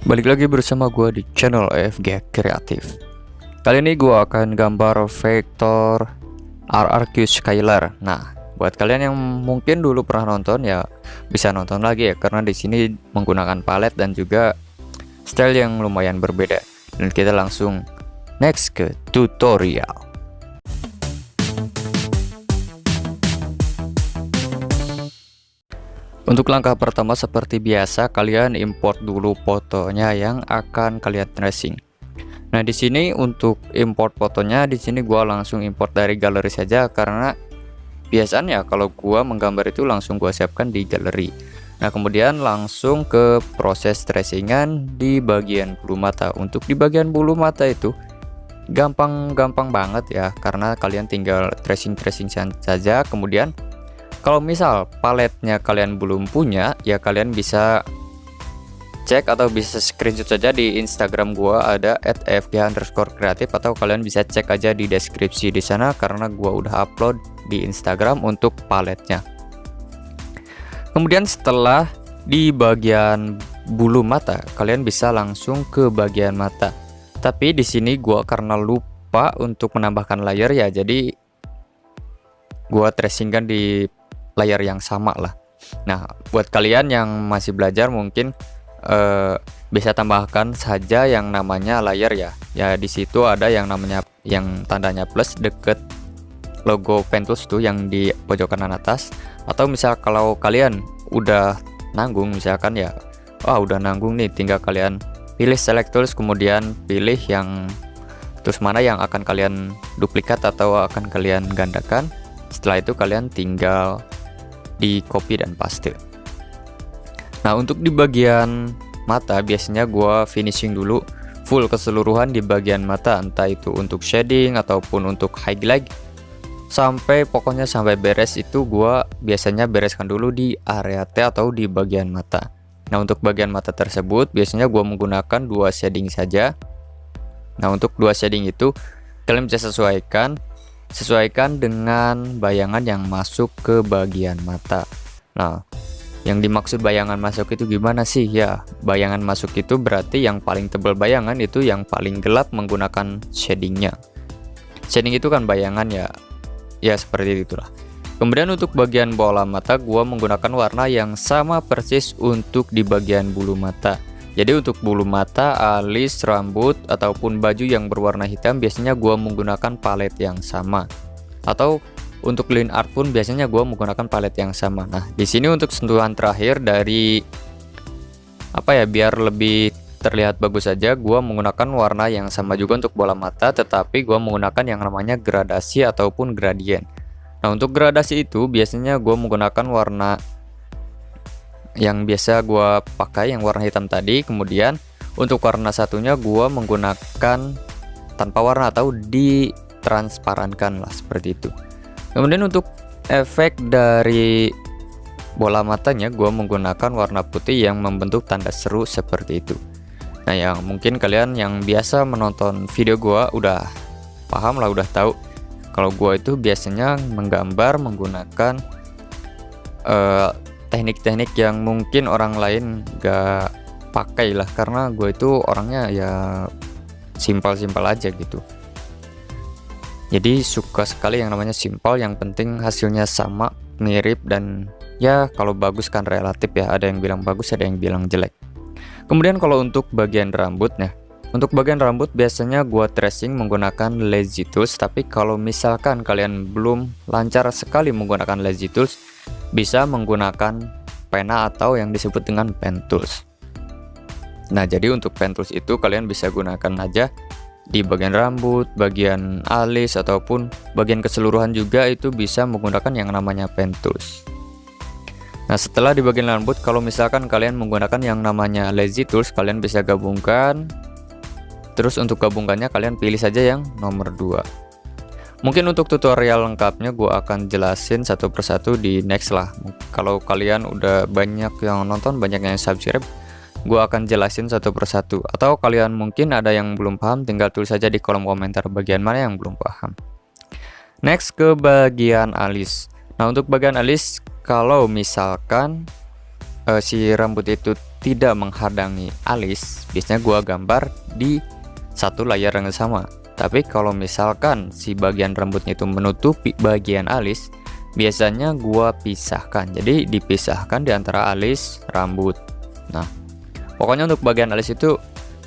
Balik lagi bersama gue di channel AFG Kreatif. Kali ini gue akan gambar vektor RRQ Scalar. Nah, buat kalian yang mungkin dulu pernah nonton ya bisa nonton lagi ya, karena di sini menggunakan palet dan juga style yang lumayan berbeda. Dan kita langsung next ke tutorial. Untuk langkah pertama seperti biasa, kalian import dulu fotonya yang akan kalian tracing. Nah, di sini untuk import fotonya, di sini gua langsung import dari galeri saja, karena biasanya kalau gua menggambar itu langsung gua siapkan di galeri. Nah, kemudian langsung ke proses tracingan di bagian bulu mata. Untuk di bagian bulu mata itu gampang banget ya, karena kalian tinggal tracing saja. Kemudian kalau misal paletnya kalian belum punya, ya kalian bisa cek atau bisa screenshot saja di Instagram gua, ada @fg_kreatif, atau kalian bisa cek aja di deskripsi di sana karena gua udah upload di Instagram untuk paletnya. Kemudian setelah di bagian bulu mata, kalian bisa langsung ke bagian mata. Tapi di sini gua karena lupa untuk menambahkan layer ya, jadi gua tracingkan di layer yang sama lah. Nah, buat kalian yang masih belajar mungkin bisa tambahkan saja yang namanya layer ya. Ya di situ ada yang namanya yang tandanya plus deket logo Pentools tuh yang di pojok kanan atas. Atau misal kalau kalian udah nanggung misalkan ya, udah nanggung nih, tinggal kalian pilih select tools, kemudian pilih yang tools mana yang akan kalian duplikat atau akan kalian gandakan. Setelah itu kalian tinggal di copy dan paste. Nah, untuk di bagian mata biasanya gua finishing dulu full keseluruhan di bagian mata, entah itu untuk shading ataupun untuk highlight, pokoknya sampai beres. Itu gua biasanya bereskan dulu di area T atau di bagian mata. Nah, untuk bagian mata tersebut biasanya gua menggunakan 2 shading saja. Nah, untuk 2 shading itu kalian bisa sesuaikan dengan bayangan yang masuk ke bagian mata. Nah, yang dimaksud bayangan masuk itu gimana sih ya? Bayangan masuk itu berarti yang paling tebal bayangan itu yang paling gelap menggunakan shadingnya. Shading itu kan bayangan ya, seperti itulah. Kemudian untuk bagian bola mata gua menggunakan warna yang sama persis untuk di bagian bulu mata. Jadi untuk bulu mata, alis, rambut, ataupun baju yang berwarna hitam biasanya gua menggunakan palet yang sama. Atau untuk line art pun biasanya gua menggunakan palet yang sama. Nah, di sini untuk sentuhan terakhir dari biar lebih terlihat bagus saja, gua menggunakan warna yang sama juga untuk bola mata, tetapi gua menggunakan yang namanya gradasi ataupun gradien. Nah, untuk gradasi itu biasanya gua menggunakan warna yang biasa gua pakai yang warna hitam tadi. Kemudian untuk warna satunya gua menggunakan tanpa warna atau ditransparankan lah, seperti itu. Kemudian untuk efek dari bola matanya gua menggunakan warna putih yang membentuk tanda seru seperti itu. Nah, yang mungkin kalian yang biasa menonton video gua udah paham lah, udah tahu kalau gua itu biasanya menggambar menggunakan teknik-teknik yang mungkin orang lain gak pakai lah, karena gue itu orangnya ya simpel-simpel aja gitu. Jadi suka sekali yang namanya simpel, yang penting hasilnya sama, mirip, dan ya kalau bagus kan relatif ya, ada yang bilang bagus, ada yang bilang jelek. Kemudian kalau untuk bagian rambutnya, untuk bagian rambut biasanya gue tracing menggunakan lazy tools. Tapi kalau misalkan kalian belum lancar sekali menggunakan lazy tools, bisa menggunakan pena atau yang disebut dengan pen tools. Nah, jadi untuk pen tools itu kalian bisa gunakan aja di bagian rambut, bagian alis, ataupun bagian keseluruhan juga itu bisa menggunakan yang namanya pen tools. Nah, setelah di bagian rambut, kalau misalkan kalian menggunakan yang namanya lazy tools, kalian bisa gabungkan. Terus untuk gabungkannya kalian pilih saja yang nomor 2. Mungkin untuk tutorial lengkapnya gue akan jelasin satu persatu di next lah. Kalau kalian udah banyak yang nonton, banyak yang subscribe, gue akan jelasin satu persatu. Atau kalian mungkin ada yang belum paham, tinggal tulis saja di kolom komentar bagian mana yang belum paham. Next ke bagian alis. Nah, untuk bagian alis, kalau misalkan si rambut itu tidak menghadangi alis, biasanya gua gambar di satu layar yang sama. Tapi kalau misalkan si bagian rambutnya itu menutupi bagian alis, biasanya gua pisahkan. Jadi dipisahkan di antara alis rambut. Nah, pokoknya untuk bagian alis itu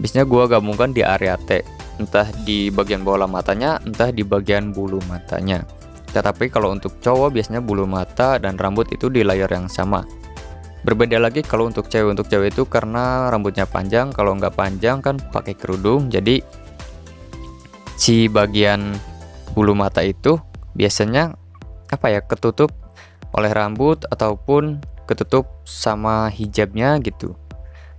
biasanya gua gabungkan di area T, entah di bagian bola matanya, entah di bagian bulu matanya. Tetapi kalau untuk cowok biasanya bulu mata dan rambut itu di layar yang sama. Berbeda lagi kalau untuk cewek itu karena rambutnya panjang, kalau nggak panjang kan pakai kerudung, jadi si bagian bulu mata itu biasanya ketutup oleh rambut ataupun ketutup sama hijabnya gitu.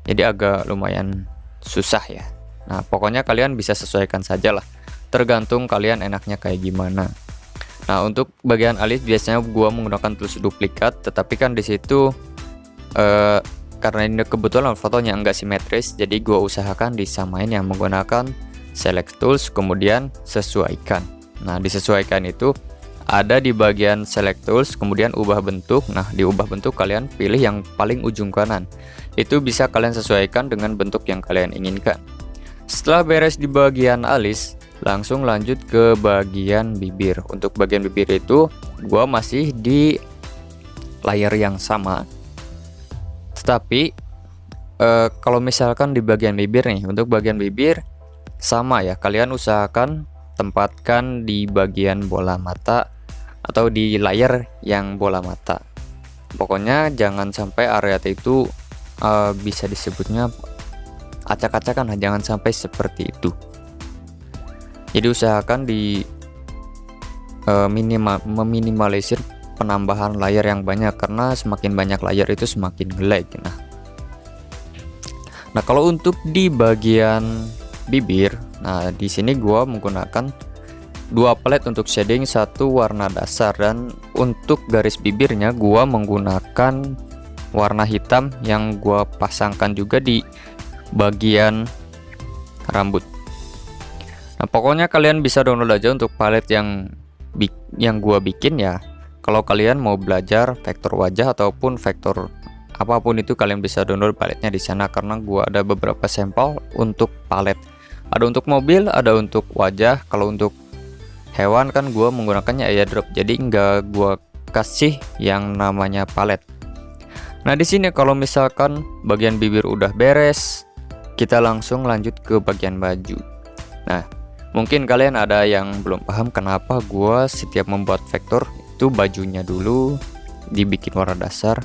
Jadi agak lumayan susah ya. Nah, pokoknya kalian bisa sesuaikan saja lah, tergantung kalian enaknya kayak gimana. Nah, untuk bagian alis biasanya gua menggunakan tools duplikat, tetapi kan di situ karena ini kebetulan fotonya enggak simetris, jadi gua usahakan disamain yang menggunakan select tools kemudian sesuaikan. Nah, disesuaikan itu ada di bagian select tools kemudian ubah bentuk. Nah, di ubah bentuk kalian pilih yang paling ujung kanan. Itu bisa kalian sesuaikan dengan bentuk yang kalian inginkan. Setelah beres di bagian alis, langsung lanjut ke bagian bibir. Untuk bagian bibir itu gua masih di layar yang sama. Tetapi kalau misalkan di bagian bibir nih, untuk bagian bibir sama ya, kalian usahakan tempatkan di bagian bola mata atau di layar yang bola mata. Pokoknya jangan sampai area itu bisa disebutnya acak-acakan, jangan sampai seperti itu. Jadi usahakan di meminimalisir penambahan layar yang banyak, karena semakin banyak layar itu semakin lag. Nah, kalau untuk di bagian bibir, nah di sini gua menggunakan 2 palette untuk shading, 1 warna dasar, dan untuk garis bibirnya gua menggunakan warna hitam yang gua pasangkan juga di bagian rambut. Nah, pokoknya kalian bisa download aja untuk palette yang gua bikin ya. Kalau kalian mau belajar vektor wajah ataupun vektor apapun itu, kalian bisa download paletnya di sana, karena gua ada beberapa sampel untuk palet. Ada untuk mobil, ada untuk wajah. Kalau untuk hewan kan gua menggunakannya airdrop, jadi nggak gua kasih yang namanya palet. Nah, di sini kalau misalkan bagian bibir udah beres, kita langsung lanjut ke bagian baju. Nah, mungkin kalian ada yang belum paham kenapa gua setiap membuat vektor itu bajunya dulu dibikin warna dasar.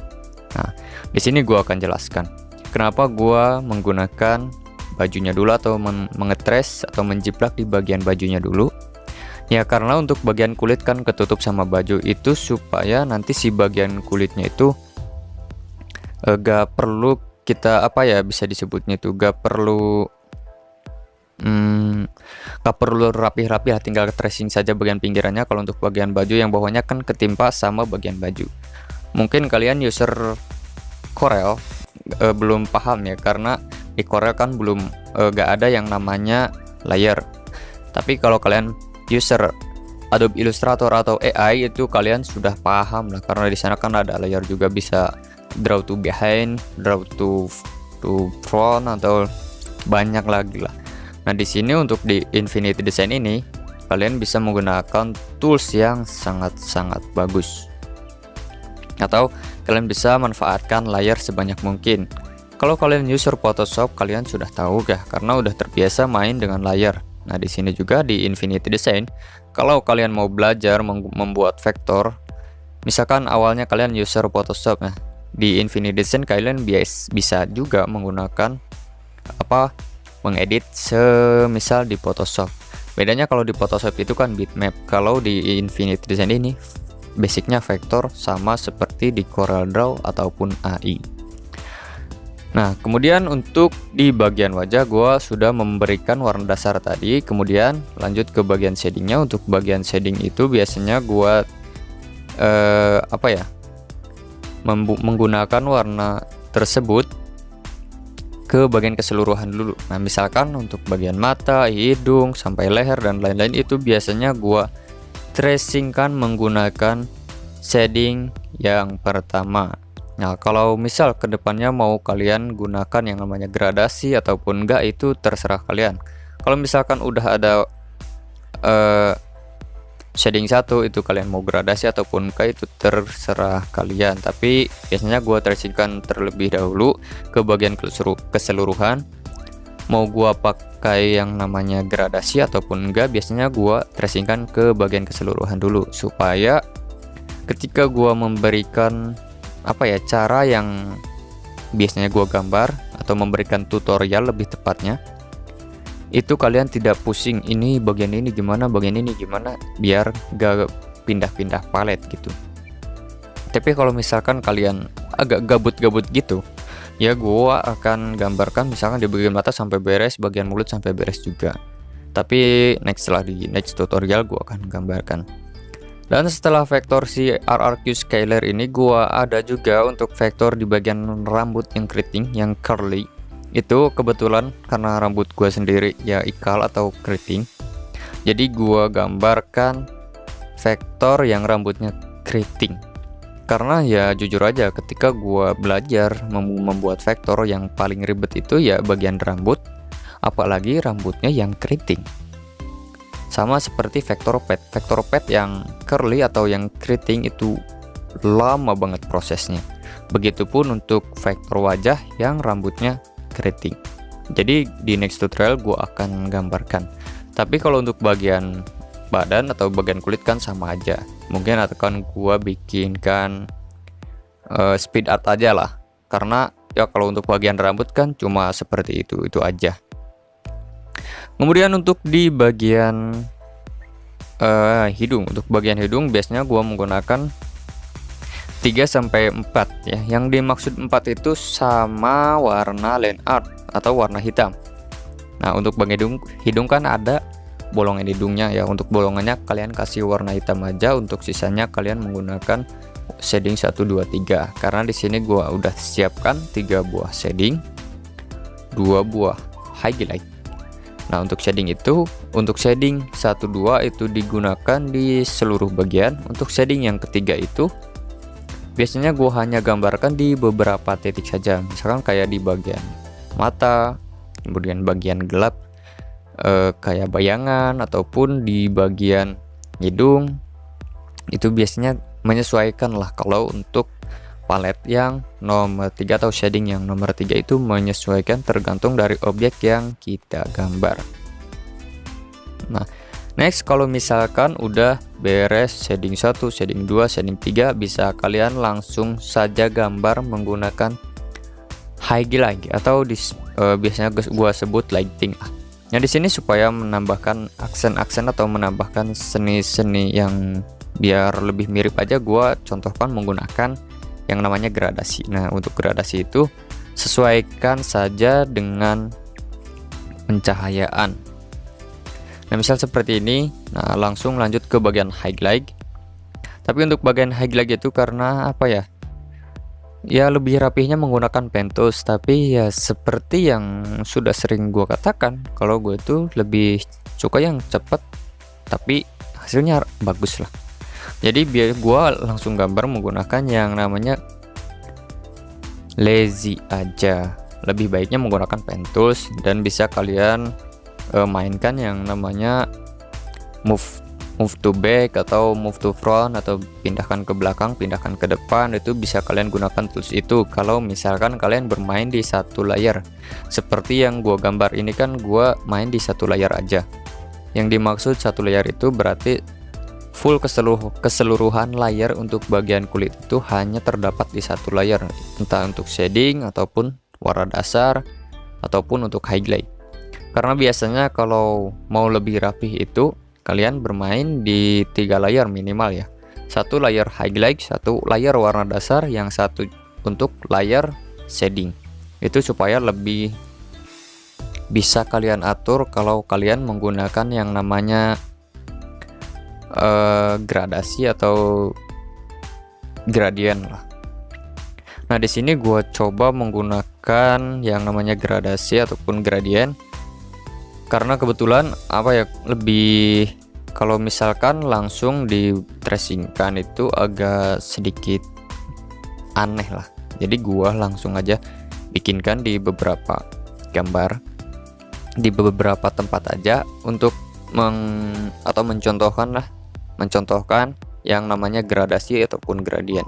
Nah, di sini gua akan jelaskan kenapa gua menggunakan bajunya dulu atau mengetres atau menjiplak di bagian bajunya dulu. Ya, karena untuk bagian kulit kan ketutup sama baju itu, supaya nanti si bagian kulitnya itu gak perlu kita bisa disebutnya itu gak perlu rapi-rapi lah, tinggal tracing saja bagian pinggirannya. Kalau untuk bagian baju yang bawahnya kan ketimpa sama bagian baju. Mungkin kalian user Corel belum paham ya, karena di Corel kan belum gak ada yang namanya layer. Tapi kalau kalian user Adobe Illustrator atau AI itu kalian sudah paham lah, karena di sana kan ada layer juga, bisa draw to behind, draw to front, atau banyak lagi lah. Nah, di sini untuk di Infinity Design ini kalian bisa menggunakan tools yang sangat-sangat bagus, atau kalian bisa manfaatkan layar sebanyak mungkin. Kalau kalian user Photoshop, kalian sudah tahu karena udah terbiasa main dengan layar. Nah, di sini juga di Infinity Design, kalau kalian mau belajar membuat vektor, misalkan awalnya kalian user Photoshop, nah di Infinity Design kalian bisa juga menggunakan mengedit semisal di Photoshop. Bedanya kalau di Photoshop itu kan bitmap, kalau di Infinity Design ini basicnya vektor, sama seperti di Corel Draw ataupun AI. Nah, kemudian untuk di bagian wajah gua sudah memberikan warna dasar tadi, kemudian lanjut ke bagian shadingnya. Untuk bagian shading itu biasanya gua menggunakan warna tersebut ke bagian keseluruhan dulu. Nah, misalkan untuk bagian mata, hidung, sampai leher dan lain-lain itu biasanya gua tracingkan menggunakan shading yang pertama. Nah, kalau misal kedepannya mau kalian gunakan yang namanya gradasi ataupun enggak, itu terserah kalian. Kalau misalkan udah ada eh, shading satu, itu kalian mau gradasi ataupun enggak, itu terserah kalian. Tapi biasanya gua tracingkan terlebih dahulu ke bagian keseluruhan. Mau gua pakai yang namanya gradasi ataupun enggak, biasanya gua tracingkan ke bagian keseluruhan dulu, supaya ketika gua memberikan cara yang biasanya gua gambar atau memberikan tutorial lebih tepatnya, itu kalian tidak pusing ini bagian ini gimana, bagian ini gimana, biar gak pindah-pindah palet gitu. Tapi kalau misalkan kalian agak gabut-gabut gitu, ya gua akan gambarkan misalkan di bagian mata sampai beres, bagian mulut sampai beres juga. Tapi setelah di next tutorial gua akan gambarkan. Dan setelah vektor si RRQ scalar ini, gua ada juga untuk vektor di bagian rambut yang keriting, yang curly. Itu kebetulan karena rambut gua sendiri ya ikal atau keriting, jadi gua gambarkan vektor yang rambutnya keriting. Karena ya jujur aja, ketika gua belajar membuat vektor, yang paling ribet itu ya bagian rambut, apalagi rambutnya yang keriting. Sama seperti vektor pet yang curly atau yang keriting itu lama banget prosesnya. Begitupun untuk vektor wajah yang rambutnya keriting. Jadi di next tutorial gua akan gambarkan. Tapi kalau untuk bagian badan atau bagian kulit kan sama aja. Mungkin akan gua bikinkan speed art aja lah. Karena ya kalau untuk bagian rambut kan cuma seperti itu aja. Kemudian untuk di bagian hidung, untuk bagian hidung biasanya gua menggunakan 3-4 ya. Yang dimaksud 4 itu sama warna line art atau warna hitam. Nah, untuk bagian hidung kan ada bolongan hidungnya ya. Untuk bolongannya kalian kasih warna hitam aja, untuk sisanya kalian menggunakan shading 1 2 3. Karena di sini gua udah siapkan 3 buah shading, 2 buah highlight. Nah, untuk shading 1 2 itu digunakan di seluruh bagian. Untuk shading yang ketiga itu biasanya gue hanya gambarkan di beberapa titik saja, misalkan kayak di bagian mata, kemudian bagian gelap kayak bayangan, ataupun di bagian hidung. Itu biasanya menyesuaikan lah. Kalau untuk palet yang nomor 3 atau shading yang nomor 3 itu menyesuaikan tergantung dari objek yang kita gambar. Nah, next kalau misalkan udah beres shading 1, shading 2, shading 3, bisa kalian langsung saja gambar menggunakan highlight atau biasanya gua sebut lighting. Nah, di sini supaya menambahkan aksen-aksen atau menambahkan seni-seni yang biar lebih mirip aja, gua contohkan menggunakan yang namanya gradasi. Nah, untuk gradasi itu sesuaikan saja dengan pencahayaan. Nah, misal seperti ini. Nah, langsung lanjut ke bagian highlight. Tapi untuk bagian highlight itu karena ya lebih rapihnya menggunakan pen tools. Tapi ya seperti yang sudah sering gua katakan, kalau gue itu lebih suka yang cepat tapi hasilnya bagus lah. Jadi biar gua langsung gambar menggunakan yang namanya lazy aja. Lebih baiknya menggunakan pen tools, dan bisa kalian mainkan yang namanya move to back atau move to front, atau pindahkan ke belakang, pindahkan ke depan. Itu bisa kalian gunakan tools itu kalau misalkan kalian bermain di satu layar. Seperti yang gua gambar ini kan gua main di satu layar aja. Yang dimaksud satu layar itu berarti full keseluruhan layar untuk bagian kulit itu hanya terdapat di satu layar, entah untuk shading ataupun warna dasar ataupun untuk highlight. Karena biasanya kalau mau lebih rapih itu kalian bermain di 3 layar minimal ya. 1 layar highlight, 1 layar warna dasar, yang 1 untuk layar shading. Itu supaya lebih bisa kalian atur kalau kalian menggunakan yang namanya gradasi atau gradient lah. Nah, di sini gua coba menggunakan yang namanya gradasi ataupun gradient karena kebetulan lebih, kalau misalkan langsung di tracingkan itu agak sedikit aneh lah. Jadi gua langsung aja bikinkan di beberapa gambar di beberapa tempat aja untuk mencontohkan yang namanya gradasi ataupun gradien.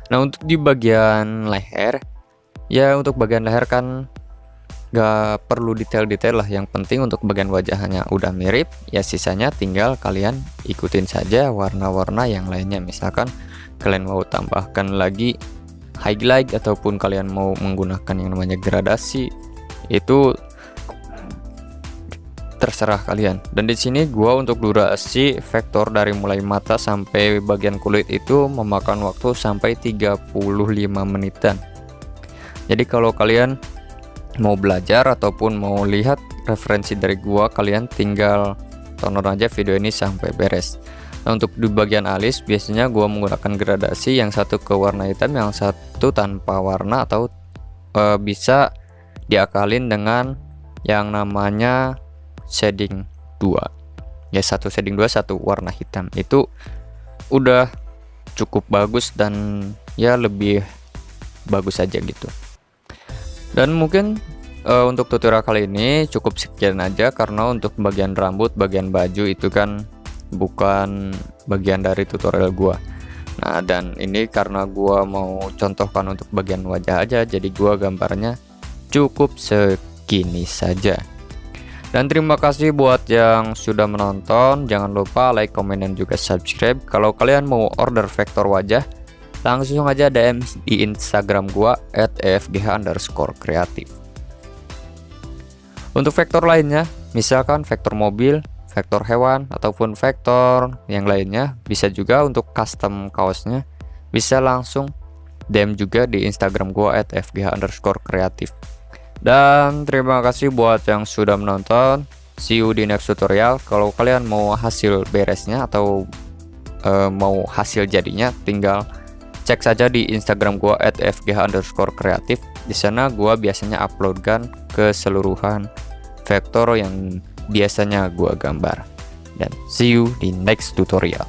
Nah, untuk di bagian leher, ya untuk bagian leher kan gak perlu detail-detail lah, yang penting untuk bagian wajahnya udah mirip, ya sisanya tinggal kalian ikutin saja warna-warna yang lainnya. Misalkan kalian mau tambahkan lagi highlight ataupun kalian mau menggunakan yang namanya gradasi, itu terserah kalian. Dan di sini gua untuk durasi vektor dari mulai mata sampai bagian kulit itu memakan waktu sampai 35 menitan. Jadi kalau kalian mau belajar ataupun mau lihat referensi dari gua, kalian tinggal tonton aja video ini sampai beres. Nah, untuk di bagian alis biasanya gua menggunakan gradasi, yang satu ke warna hitam, yang satu tanpa warna, atau bisa diakalin dengan yang namanya shading 2. Ya, satu shading 2, satu warna hitam. Itu udah cukup bagus dan ya lebih bagus aja gitu. Dan mungkin untuk tutorial kali ini cukup sekian aja, karena untuk bagian rambut, bagian baju itu kan bukan bagian dari tutorial gua. Nah, dan ini karena gua mau contohkan untuk bagian wajah aja, jadi gua gambarnya cukup segini saja. Dan terima kasih buat yang sudah menonton. Jangan lupa like, komen, dan juga subscribe. Kalau kalian mau order vektor wajah, langsung aja DM di Instagram gua @efgh_kreatif. Untuk vektor lainnya, misalkan vektor mobil, vektor hewan, ataupun vektor yang lainnya, bisa juga untuk custom kaosnya, bisa langsung DM juga di Instagram gua @fgh_kreatif. Dan terima kasih buat yang sudah menonton. See you di next tutorial. Kalau kalian mau hasil beresnya atau mau hasil jadinya, tinggal cek saja di Instagram gua @fgh_kreatif. Di sana gua biasanya uploadkan keseluruhan vektor yang biasanya gua gambar. Dan see you di next tutorial.